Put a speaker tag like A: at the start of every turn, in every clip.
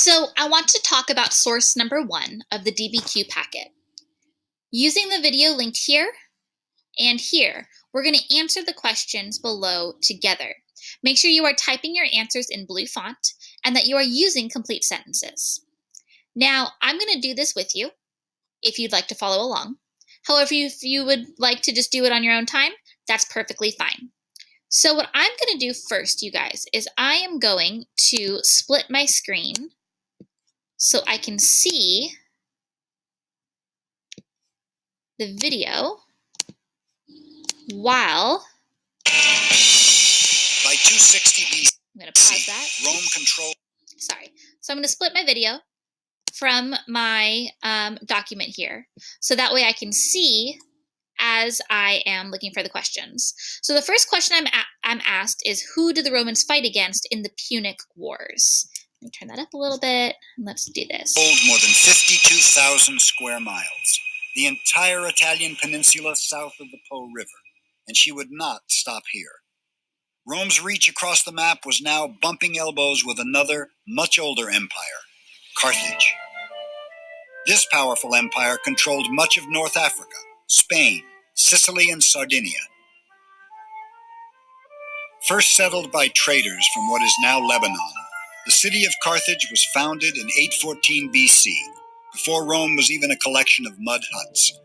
A: So I want to talk about source number 1 of the DBQ packet. Using the video linked here and here, we're going to answer the questions below together. Make sure you are typing your answers in blue font and that you are using complete sentences. Now, I'm going to do this with you if you'd like to follow along. However, if you would like to just do it on your own time, that's perfectly fine. So what I'm going to do first, you guys, is I am going to split my screen so I can see the video while
B: by 260 BC.
A: I'm going to pause that.
B: Rome controlled.
A: Sorry. So I'm going to split my video from my document here, so that way I can see as I am looking for the questions. So the first question I'm asked is, who did the Romans fight against in the Punic Wars? Let me turn that up a little bit, and let's do this.
B: More than 52,000 square miles, the entire Italian peninsula south of the Po River, and she would not stop here. Rome's reach across the map was now bumping elbows with another, much older empire, Carthage. This powerful empire controlled much of North Africa, Spain, Sicily, and Sardinia. First settled by traders from what is now Lebanon, the city of Carthage was founded in 814 BC, before Rome was even a collection of mud huts.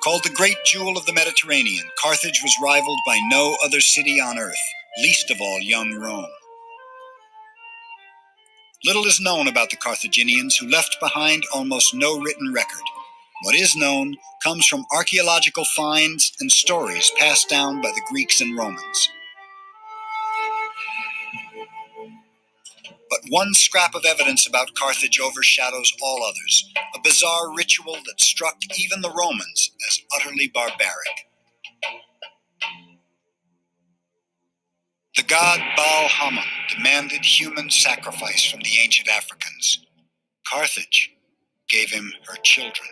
B: Called the Great Jewel of the Mediterranean, Carthage was rivaled by no other city on earth, least of all young Rome. Little is known about the Carthaginians, who left behind almost no written record. What is known comes from archaeological finds and stories passed down by the Greeks and Romans. But one scrap of evidence about Carthage overshadows all others, a bizarre ritual that struck even the Romans as utterly barbaric. The god Baal-Hamon demanded human sacrifice from the ancient Africans. Carthage gave him her children.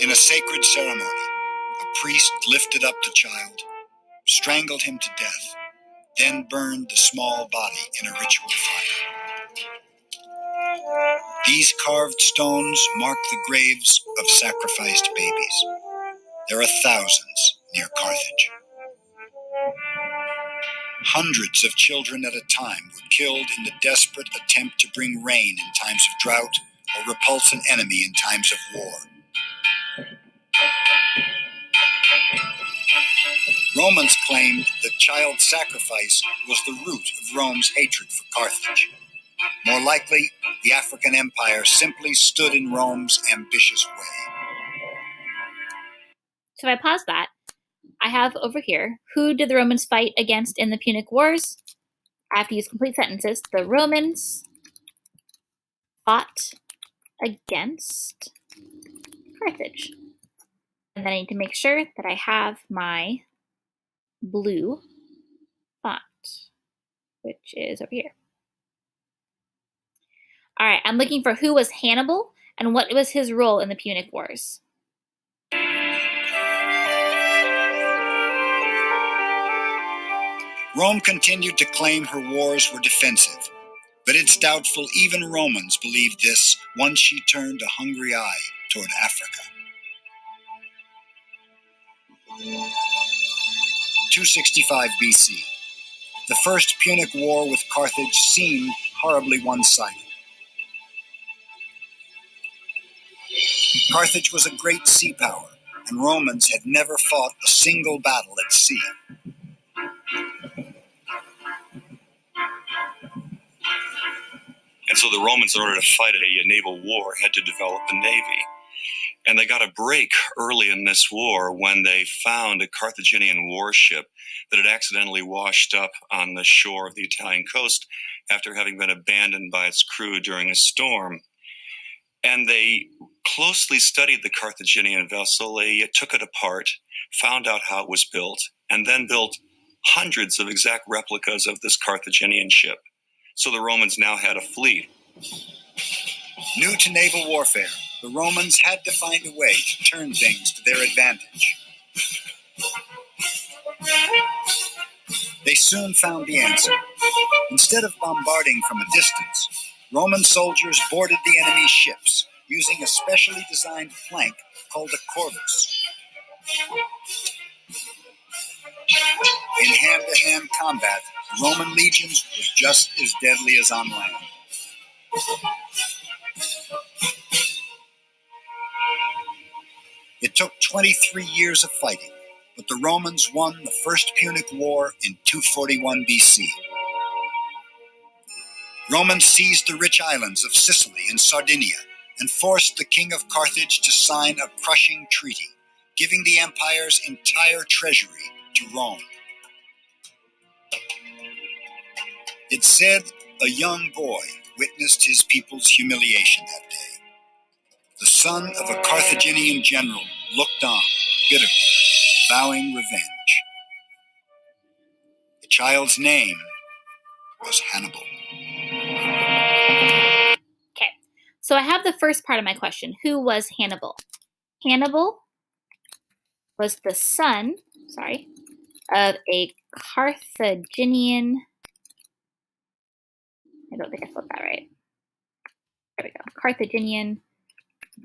B: In a sacred ceremony, a priest lifted up the child, strangled him to death, then burned the small body in a ritual fire. These carved stones mark the graves of sacrificed babies. There are thousands near Carthage. Hundreds of children at a time were killed in the desperate attempt to bring rain in times of drought or repulse an enemy in times of war. Romans claimed that child sacrifice was the root of Rome's hatred for Carthage. More likely, the African Empire simply stood in Rome's ambitious way.
A: So if I pause that, I have over here, who did the Romans fight against in the Punic Wars? I have to use complete sentences. The Romans fought against Carthage. And then I need to make sure that I have my blue font, which is over here. All right, I'm looking for who was Hannibal and what was his role in the Punic Wars.
B: Rome continued to claim her wars were defensive, but it's doubtful even Romans believed this once she turned a hungry eye toward Africa. 265 BC. The first Punic War with Carthage seemed horribly one-sided. Carthage was a great sea power, and Romans had never fought a single battle at sea.
C: And so the Romans, in order to fight a naval war, had to develop a navy. And they got a break early in this war when they found a Carthaginian warship that had accidentally washed up on the shore of the Italian coast after having been abandoned by its crew during a storm. And they closely studied the Carthaginian vessel. They took it apart, found out how it was built, and then built hundreds of exact replicas of this Carthaginian ship. So the Romans now had a fleet.
B: New to naval warfare, the Romans had to find a way to turn things to their advantage. They soon found the answer. Instead of bombarding from a distance, Roman soldiers boarded the enemy's ships using a specially designed plank called a corvus. In hand-to-hand combat, Roman legions were just as deadly as on land. It took 23 years of fighting, but the Romans won the First Punic War in 241 BC. Romans seized the rich islands of Sicily and Sardinia and forced the king of Carthage to sign a crushing treaty, giving the empire's entire treasury to Rome. It's said a young boy witnessed his people's humiliation that day. The son of a Carthaginian general looked on, bitterly, vowing revenge. The child's name was Hannibal.
A: Okay, so I have the first part of my question. Who was Hannibal? Hannibal was the son, of a Carthaginian, I don't think I spelled that right. There we go, Carthaginian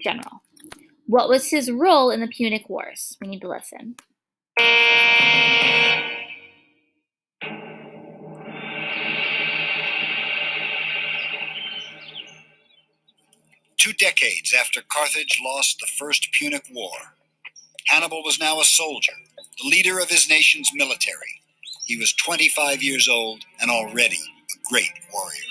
A: general. What was his role in the Punic Wars? We need to listen.
B: 2 decades after Carthage lost the First Punic War, Hannibal was now a soldier, the leader of his nation's military. He was 25 years old and already a great warrior.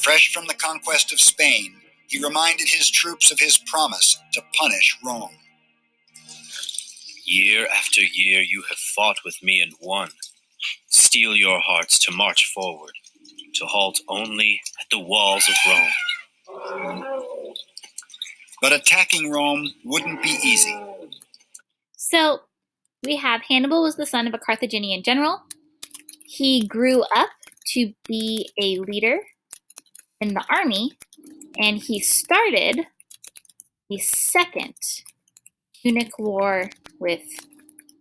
B: Fresh from the conquest of Spain, he reminded his troops of his promise to punish Rome.
D: Year after year you have fought with me and won. Steel your hearts to march forward, to halt only at the walls of Rome.
B: But attacking Rome wouldn't be easy.
A: So we have Hannibal was the son of a Carthaginian general. He grew up to be a leader in the army, and he started the Second Punic War with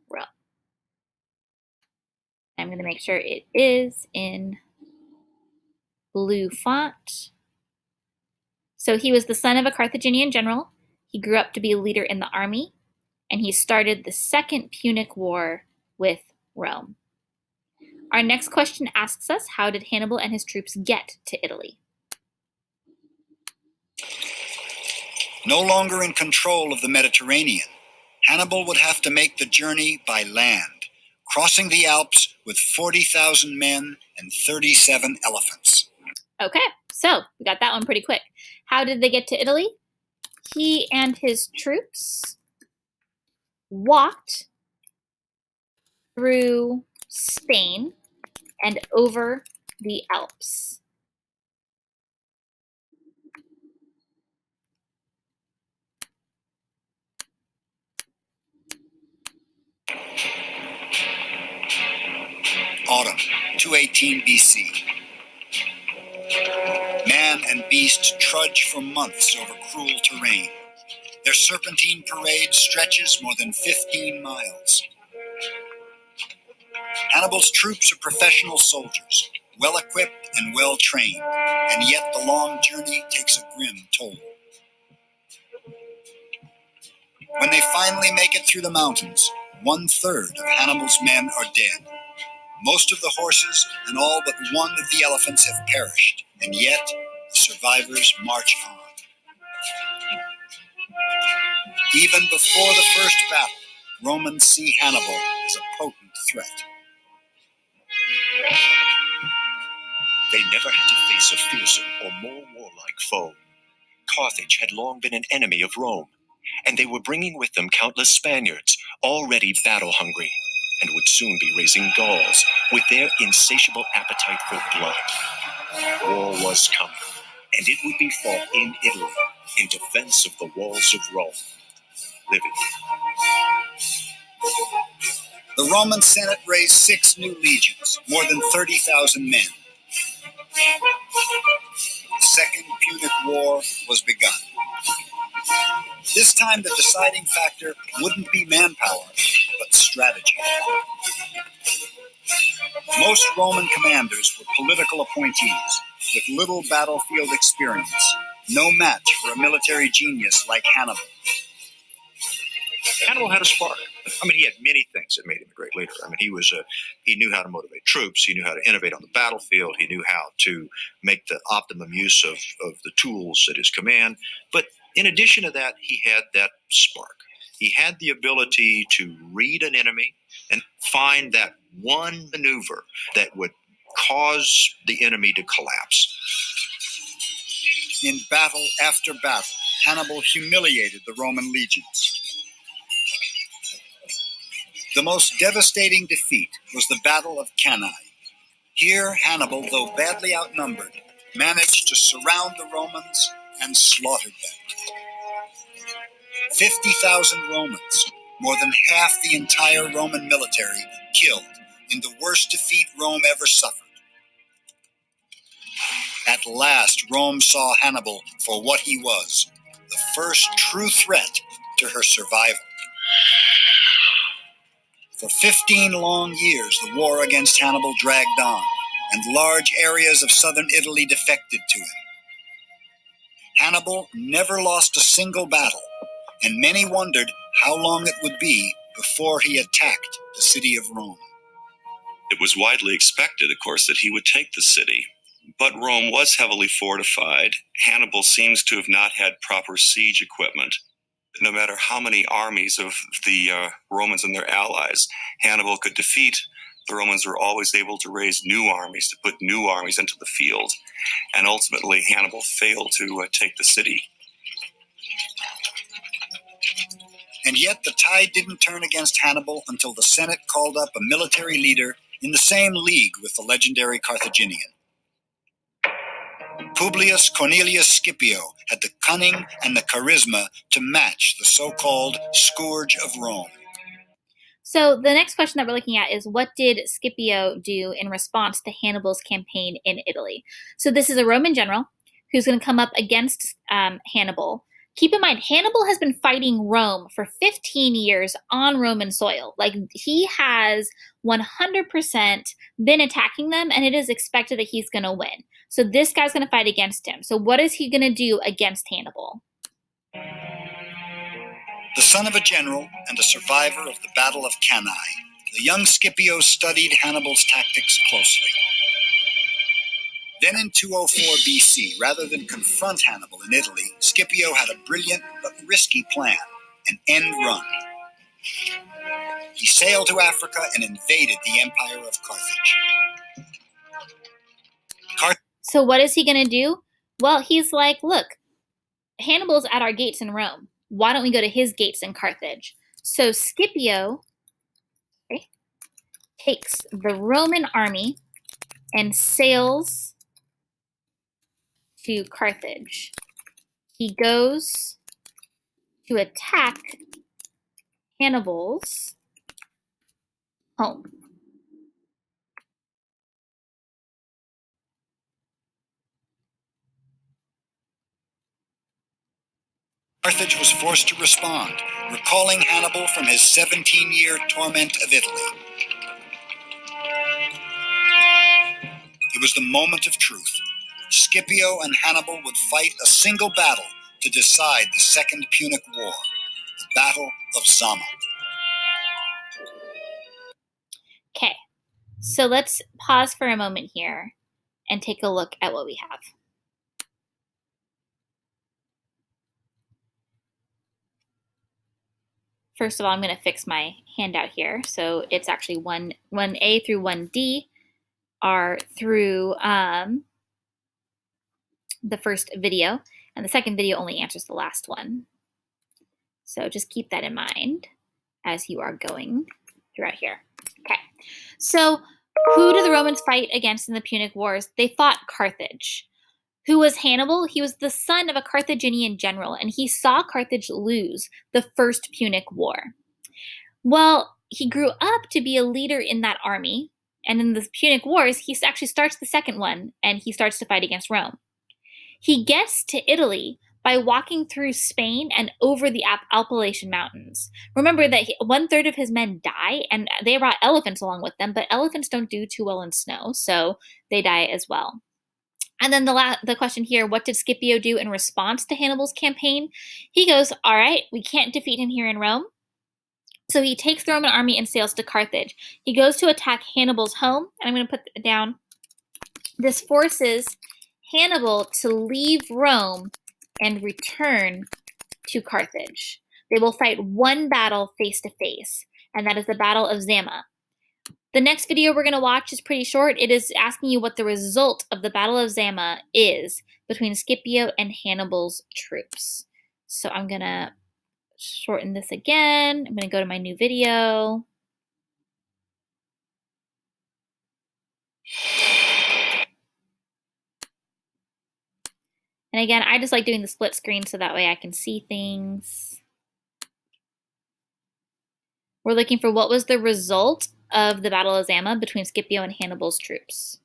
A: Rome. I'm going to make sure it is in blue font. So he was the son of a Carthaginian general. He grew up to be a leader in the army, and he started the Second Punic War with Rome. Our next question asks us, how did Hannibal and his troops get to Italy?
B: No longer in control of the Mediterranean, Hannibal would have to make the journey by land, crossing the Alps with 40,000 men and 37 elephants.
A: Okay, so we got that one pretty quick. How did they get to Italy? He and his troops walked through Spain and over the Alps.
B: Autumn, 218 BC. Man and beast trudge for months over cruel terrain. Their serpentine parade stretches more than 15 miles. Hannibal's troops are professional soldiers, well-equipped and well-trained, and yet the long journey takes a grim toll. When they finally make it through the mountains, 1/3 of Hannibal's men are dead. Most of the horses and all but one of the elephants have perished, and yet the survivors march on. Even before the first battle, Romans see Hannibal as a potent threat.
D: They never had to face a fiercer or more warlike foe. Carthage had long been an enemy of Rome, and they were bringing with them countless Spaniards, already battle-hungry, and would soon be raising Gauls with their insatiable appetite for blood. War was coming, and it would be fought in Italy in defense of the walls of Rome. Living.
B: The Roman Senate raised 6 new legions, more than 30,000 men. The Second Punic War was begun. This time the deciding factor wouldn't be manpower, but strategy. Most Roman commanders were political appointees with little battlefield experience, no match for a military genius like Hannibal.
D: Hannibal had a spark. I mean, he had many things that made him a great leader. I mean, he knew how to motivate troops. He knew how to innovate on the battlefield. He knew how to make the optimum use of the tools at his command. But in addition to that, he had that spark. He had the ability to read an enemy and find that one maneuver that would cause the enemy to collapse.
B: In battle after battle, Hannibal humiliated the Roman legions. The most devastating defeat was the Battle of Cannae. Here, Hannibal, though badly outnumbered, managed to surround the Romans and slaughtered them. 50,000 Romans, more than half the entire Roman military, killed in the worst defeat Rome ever suffered. At last, Rome saw Hannibal for what he was, the first true threat to her survival. For 15 long years, the war against Hannibal dragged on, and large areas of southern Italy defected to him. Hannibal never lost a single battle, and many wondered how long it would be before he attacked the city of Rome.
C: It was widely expected, of course, that he would take the city. But Rome was heavily fortified. Hannibal seems to have not had proper siege equipment. No matter how many armies of the Romans and their allies Hannibal could defeat, the Romans were always able to raise new armies, to put new armies into the field. And ultimately, Hannibal failed to take the city.
B: And yet the tide didn't turn against Hannibal until the Senate called up a military leader in the same league with the legendary Carthaginian. Publius Cornelius Scipio had the cunning and the charisma to match the so-called scourge of Rome.
A: So the next question that we're looking at is, what did Scipio do in response to Hannibal's campaign in Italy? So this is a Roman general who's going to come up against Hannibal. Keep in mind, Hannibal has been fighting Rome for 15 years on Roman soil. Like, he has 100% been attacking them, and it is expected that he's going to win. So this guy's going to fight against him. So what is he going to do against Hannibal?
B: The son of a general and a survivor of the Battle of Cannae, the young Scipio studied Hannibal's tactics closely. Then in 204 BC, rather than confront Hannibal in Italy, Scipio had a brilliant but risky plan, an end run. He sailed to Africa and invaded the empire of Carthage.
A: So what is he going to do? Well, he's like, look, Hannibal's at our gates in Rome. Why don't we go to his gates in Carthage? So Scipio takes the Roman army and sails to Carthage. He goes to attack Hannibal's home.
B: Carthage was forced to respond, recalling Hannibal from his 17-year torment of Italy. It was the moment of truth. Scipio and Hannibal would fight a single battle to decide the Second Punic War, the Battle of Zama.
A: Okay, so let's pause for a moment here and take a look at what we have. First of all, I'm going to fix my handout here. So it's actually 1A through 1D are through the first video, and the second video only answers the last one. So just keep that in mind as you are going throughout here. Okay, so who did the Romans fight against in the Punic Wars? They fought Carthage. Who was Hannibal? He was the son of a Carthaginian general, and he saw Carthage lose the First Punic War. Well, he grew up to be a leader in that army, and in the Punic Wars, he actually starts the second one, and he starts to fight against Rome. He gets to Italy, by walking through Spain and over the Appalachian Mountains. Remember that 1/3 of his men die, and they brought elephants along with them, but elephants don't do too well in snow, so they die as well. And then the question here, what did Scipio do in response to Hannibal's campaign? He goes, all right, we can't defeat him here in Rome. So he takes the Roman army and sails to Carthage. He goes to attack Hannibal's home, and I'm going to put it down. This forces Hannibal to leave Rome and return to Carthage. They will fight one battle face to face, and that is the Battle of Zama. The next video we're going to watch is pretty short. It is asking you what the result of the Battle of Zama is between Scipio and Hannibal's troops. So I'm going to shorten this again. I'm going to go to my new video. And again, I just like doing the split screen so that way I can see things. We're looking for what was the result of the Battle of Zama between Scipio and Hannibal's troops.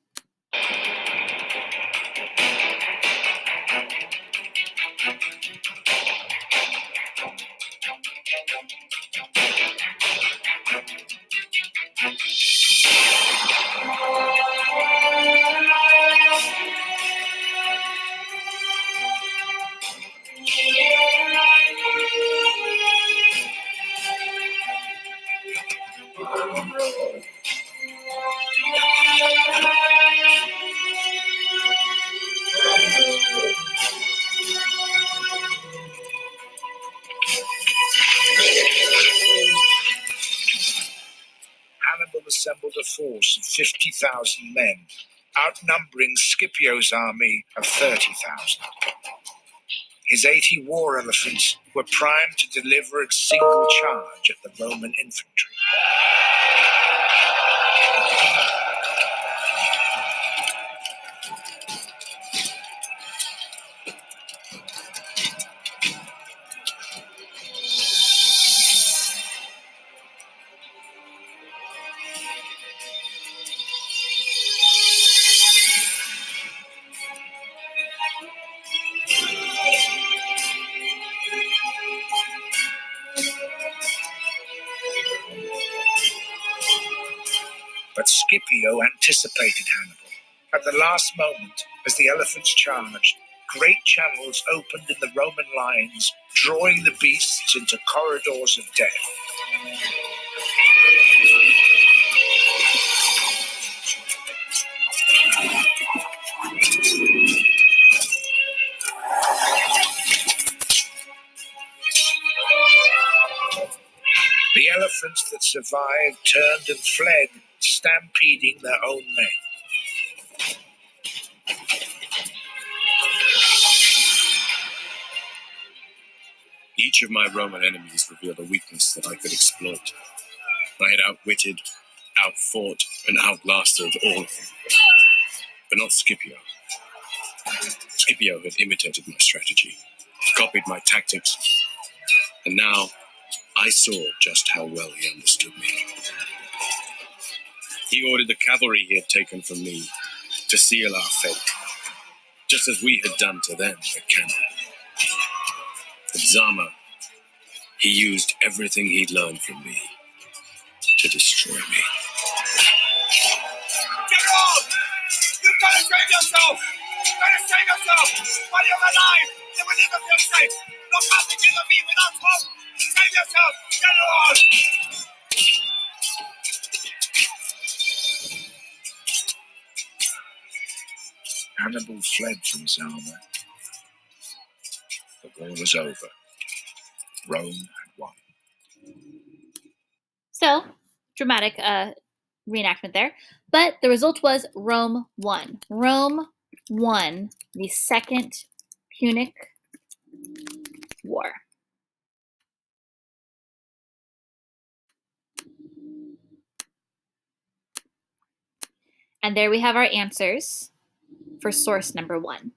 B: Hannibal assembled a force of 50,000 men, outnumbering Scipio's army of 30,000. His 80 war elephants were primed to deliver a single charge at the Roman infantry. But Scipio anticipated Hannibal. At the last moment, as the elephants charged, great channels opened in the Roman lines, drawing the beasts into corridors of death. The elephants that survived turned and fled, stampeding their own men.
E: Each of my Roman enemies revealed a weakness that I could exploit. I had outwitted, outfought, and outlasted all of them. But not Scipio. Scipio had imitated my strategy, copied my tactics, and now I saw just how well he understood me. He ordered the cavalry he had taken from me to seal our fate, just as we had done to them at Cannae. At Zama, he used everything he'd learned from me to destroy me.
B: General! You've got to save yourself! You've got to save yourself! While you're alive, you will never feel safe! Look out together me without hope! Save yourself, General! Hannibal fled from Zama. The war was over. Rome had won.
A: So, dramatic reenactment there. But the result was Rome won. Rome won the Second Punic War. And there we have our answers for source number 1.